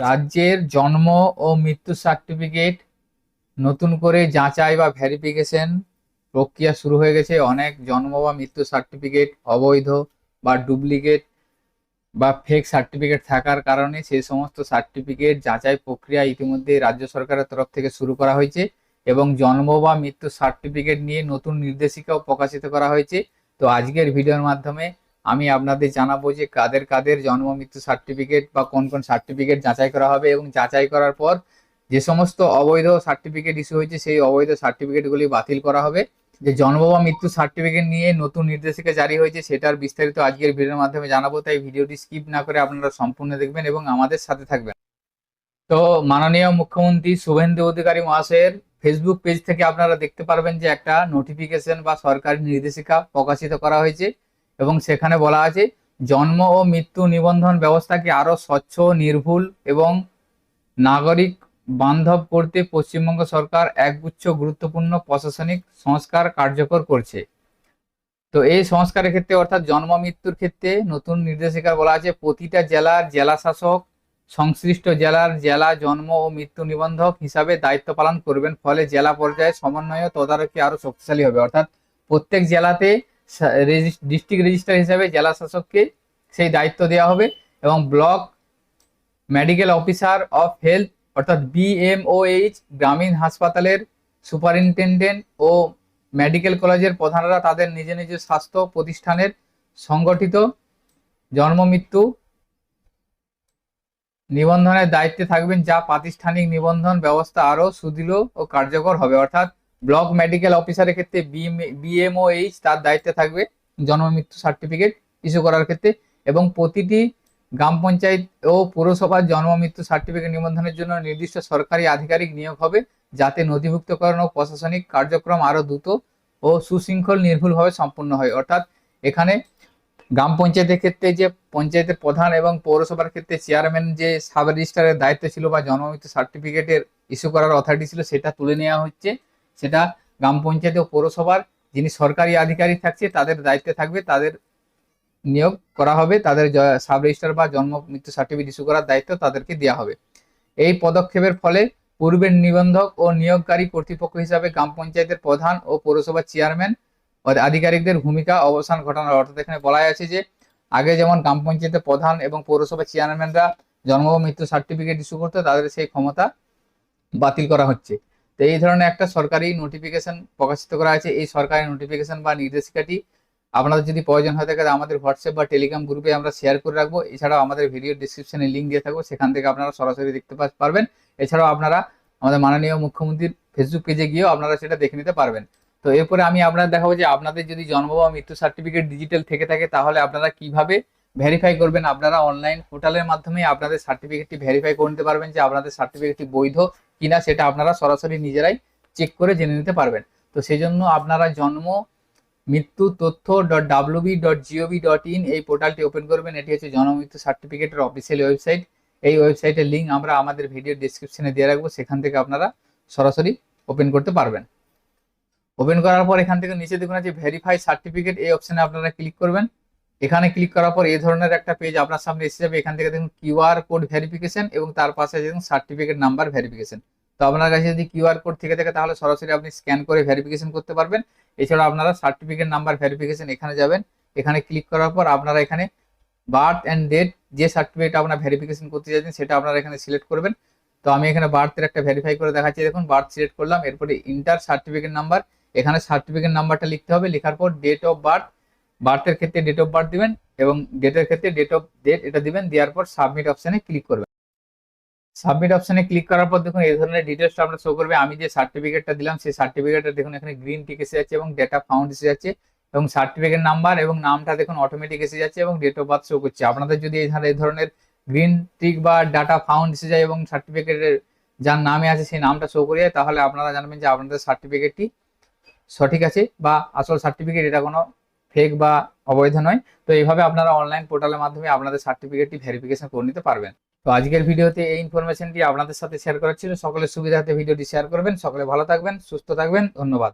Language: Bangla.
রাজ্যের জন্ম ও মৃত্যু সার্টিফিকেট নতুন করে যাচাই বা ভেরিফিকেশন প্রক্রিয়া শুরু হয়ে গেছে। অনেক জন্ম বা মৃত্যু সার্টিফিকেট অবৈধ বা ডুপ্লিকেট বা ফেক সার্টিফিকেট থাকার কারণে সেই সমস্ত সার্টিফিকেট যাচাই প্রক্রিয়া ইতিমধ্যে রাজ্য সরকারের তরফ থেকে শুরু করা হয়েছে এবং জন্ম বা মৃত্যু সার্টিফিকেট নিয়ে নতুন নির্দেশিকাও প্রকাশিত করা হয়েছে। তো আজকের ভিডিওর মাধ্যমে আমি আপনাদের জানাবো যে কাদের কাদের জন্ম মৃত্যু সার্টিফিকেট বা কোন কোন সার্টিফিকেট যাচাই করা হবে এবং যাচাই করার পর যে সমস্ত অবৈধ সার্টিফিকেট ইস্যু হয়েছে সেই অবৈধ সার্টিফিকেটগুলি বাতিল করা হবে। যে জন্ম বা মৃত্যু সার্টিফিকেট নিয়ে নতুন নির্দেশিকা জারি হয়েছে সেটার বিস্তারিত আজকের ভিডিওর মাধ্যমে জানাবো, তাই ভিডিওটি স্কিপ না করে আপনারা সম্পূর্ণ দেখবেন এবং আমাদের সাথে থাকবেন। তো মাননীয় মুখ্যমন্ত্রী শুভেন্দু অধিকারী মহাশয়ের ফেসবুক পেজ থেকে আপনারা দেখতে পারবেন যে একটা নোটিফিকেশন বা সরকারি নির্দেশিকা প্রকাশিত করা হয়েছে এবং সেখানে বলা আছে জন্ম ও মৃত্যু নিবন্ধন ব্যবস্থাকে আরো স্বচ্ছ, নির্ভুল এবং নাগরিক বান্ধব করতে পশ্চিমবঙ্গ সরকার একগুচ্ছ গুরুত্বপূর্ণ প্রশাসনিক সংস্কার কার্যকর করছে। তো এই সংস্কারের ক্ষেত্রে অর্থাৎ জন্ম মৃত্যুর ক্ষেত্রে নতুন নির্দেশিকা বলা আছে প্রতিটা জেলার জেলা শাসক সংশ্লিষ্ট জেলার জেলা জন্ম ও মৃত্যু নিবন্ধক হিসাবে দায়িত্ব পালন করবেন, ফলে জেলা পর্যায়ে সমন্বয় ও তদারকি আরো শক্তিশালী হবে। অর্থাৎ প্রত্যেক জেলাতে ডিস্ট্রিক্ট রেজিস্ট্রার হিসাবে জেলা শাসককে সেই দায়িত্ব দেওয়া হবে এবং block medical officer of health অর্থাৎ BMOH গ্রামীণ হাসপাতালের সুপারিনটেন্ডেন্ট ও মেডিকেল কলেজের প্রধানরা তাদের নিজ নিজ স্বাস্থ্য প্রতিষ্ঠানের সংগঠিত জন্ম মৃত্যু নিবন্ধনের দায়িত্বে থাকবেন, যা প্রাতিষ্ঠানিক নিবন্ধন ব্যবস্থা আরো সুদৃঢ় ও কার্যকর হবে। অর্থাৎ ব্লক মেডিকেল অফিসারের ক্ষেত্রে BMOH তার দায়িত্বে থাকবে জন্ম মৃত্যু সার্টিফিকেট ইস্যু করার ক্ষেত্রে এবং প্রতিটি গ্রাম পঞ্চায়েত ও পৌরসভার জন্ম মৃত্যু সার্টিফিকেট নিবন্ধনের জন্য নির্দিষ্ট সরকারি আধিকারিক নিয়োগ হবে, যাতে নথিভুক্তকরণ ও প্রশাসনিক কার্যক্রম আরো দ্রুত ও সুশৃঙ্খল নির্ভুলভাবে সম্পন্ন হয়। অর্থাৎ এখানে গ্রাম পঞ্চায়েতের ক্ষেত্রে যে পঞ্চায়েতের প্রধান এবং পৌরসভার ক্ষেত্রে চেয়ারম্যান যে সাব রেজিস্ট্রারের দায়িত্ব ছিল বা জন্ম মৃত্যু সার্টিফিকেটের ইস্যু করার অথরিটি ছিল সেটা তুলে নেওয়া হচ্ছে। সেটা গ্রাম পঞ্চায়েত ও পৌরসভার যিনি সরকারি আধিকারিক থাকছে তাদের দায়িত্বে থাকবে, তাদের নিয়োগ করা হবে, তাদের সাব রেজিস্ট্রার বা জন্ম মৃত্যু সার্টিফিকেট ইস্যু করার দায়িত্ব তাদেরকে দেওয়া হবে। এই পদক্ষেপের ফলে পূর্বের নিবন্ধক ও নিয়োগকারী কর্তৃপক্ষ হিসাবে গ্রাম পঞ্চায়েতের প্রধান ও পৌরসভার চেয়ারম্যান আধিকারিকদের ভূমিকা অবসান ঘটানোর। অর্থাৎ এখানে বলা আছে যে আগে যেমন গ্রাম পঞ্চায়েতের প্রধান এবং পৌরসভার চেয়ারম্যানরা জন্ম ও মৃত্যু সার্টিফিকেট ইস্যু করতো, তাদের সেই ক্ষমতা বাতিল করা হচ্ছে। তো এই ধরনের একটা সরকারি নোটিফিকেশন প্রকাশিত করা আছে। এই সরকারি নোটিফিকেশন বা নির্দেশিকাটি আপনাদের যদি প্রয়োজন হয়ে থাকে আমাদের হোয়াটসঅ্যাপ বা টেলিগ্রাম গ্রুপে আমরা শেয়ার করে রাখবো। এছাড়াও আমাদের ভিডিও ডিসক্রিপশনে লিঙ্ক দিয়ে থাকবো, সেখান থেকে আপনারা সরাসরি দেখতে পারবেন। এছাড়াও আপনারা আমাদের মাননীয় মুখ্যমন্ত্রীর ফেসবুক পেজে গিয়েও আপনারা সেটা দেখে নিতে পারবেন। তো এরপরে আমি আপনাদের দেখাবো যে আপনাদের যদি জন্ম বা মৃত্যু সার্টিফিকেট ডিজিটাল থেকে থাকে তাহলে আপনারা কিভাবে ভেরিফাই করবেন। আপনারা অনলাইন পোর্টালের মাধ্যমে আপনাদের সার্টিফিকেটটি ভেরিফাই করে নিতে পারবেন যে আপনাদের সার্টিফিকেটটি বৈধ কিনা, সেটা আপনারা সরাসরি নিজেরাই চেক করে জেনে নিতে পারবেন। তো সেই জন্য আপনারা জন্ম মৃত্যু তথ্য .wb.gov.in এই পোর্টালটি ওপেন করবেন। এটি হচ্ছে জন্ম মৃত্যু সার্টিফিকেটের অফিসিয়াল ওয়েবসাইট। এই ওয়েবসাইটের লিঙ্ক আমরা আমাদের ভিডিও ডিসক্রিপশনে দিয়ে রাখবো, সেখান থেকে আপনারা সরাসরি ওপেন করতে পারবেন। ওপেন করার পর এখান থেকে নিচে দেখুন আছে ভেরিফাই সার্টিফিকেট, এই অপশনে আপনারা ক্লিক করবেন। এখানে ক্লিক করার পর এই ধরনের একটা পেজ আপনার সামনে এসে যাবে। এখান থেকে দেখুন QR কোড ভেরিফিকেশন এবং তার পাশে দেখুন সার্টিফিকেট নাম্বার ভেরিফিকেশন। তো আপনার কাছে যদি QR কোড থেকে থাকে তাহলে সরাসরি আপনি স্ক্যান করে ভেরিফিকেশন করতে পারবেন। এছাড়া আপনারা সার্টিফিকেট নাম্বার ভেরিফিকেশন এখানে যাবেন। এখানে ক্লিক করার পর আপনারা এখানে বার্থ অ্যান্ড ডেট যে সার্টিফিকেট আপনারা ভেরিফিকেশন করতে চাইছেন সেটা আপনারা এখানে সিলেক্ট করবেন। তো আমি এখানে বার্থের একটা ভেরিফাই করে দেখাচ্ছি। দেখুন বার্থ সিলেক্ট করলাম, এরপরে ইন্টার সার্টিফিকেট নাম্বার, এখানে সার্টিফিকেট নাম্বারটা লিখতে হবে। লেখার পর ডেট অফ বার্থ, বার্থের ক্ষেত্রে ডেট অফ বার্থ দিবেন এবং ডেটের ক্ষেত্রে ডেট অফ ডেট এটা দিবেন। দেওয়ার পর সাবমিট অপশনে ক্লিক করবেন। সাবমিট অপশনে ক্লিক করার পর দেখুন এই ধরনের ডিটেলসটা আপনার শো করবে। আমি যে সার্টিফিকেটটা দিলাম সেই সার্টিফিকেটটা দেখুন এখানে গ্রিন টিক এসে যাচ্ছে এবং ডেটা ফাউন্ড এসে যাচ্ছে এবং সার্টিফিকেট নাম্বার এবং নামটা দেখুন অটোমেটিক এসে যাচ্ছে এবং ডেট অফ বার্থ শো করছে। আপনাদের যদি এই ধরনের গ্রিন টিক বা ডাটা ফাউন্ড এসে যায় এবং সার্টিফিকেটের যার নামে আছে সেই নামটা শো করে যায়, তাহলে আপনারা জানবেন যে আপনাদের সার্টিফিকেটটি সঠিক আছে বা আসল সার্টিফিকেট, এটা কোনো ফেক বা অবৈধ নয়। তো এইভাবে আপনারা অনলাইন পোর্টালের মাধ্যমে আপনাদের সার্টিফিকেটটি ভেরিফিকেশন করে নিতে পারবেন। তো আজকের ভিডিওতে এই ইনফরমেশনটি আপনাদের সাথে শেয়ার করার ছিল। সকলের সুবিধার্থে ভিডিওটি শেয়ার করবেন। সকলে ভালো থাকবেন, সুস্থ থাকবেন। ধন্যবাদ।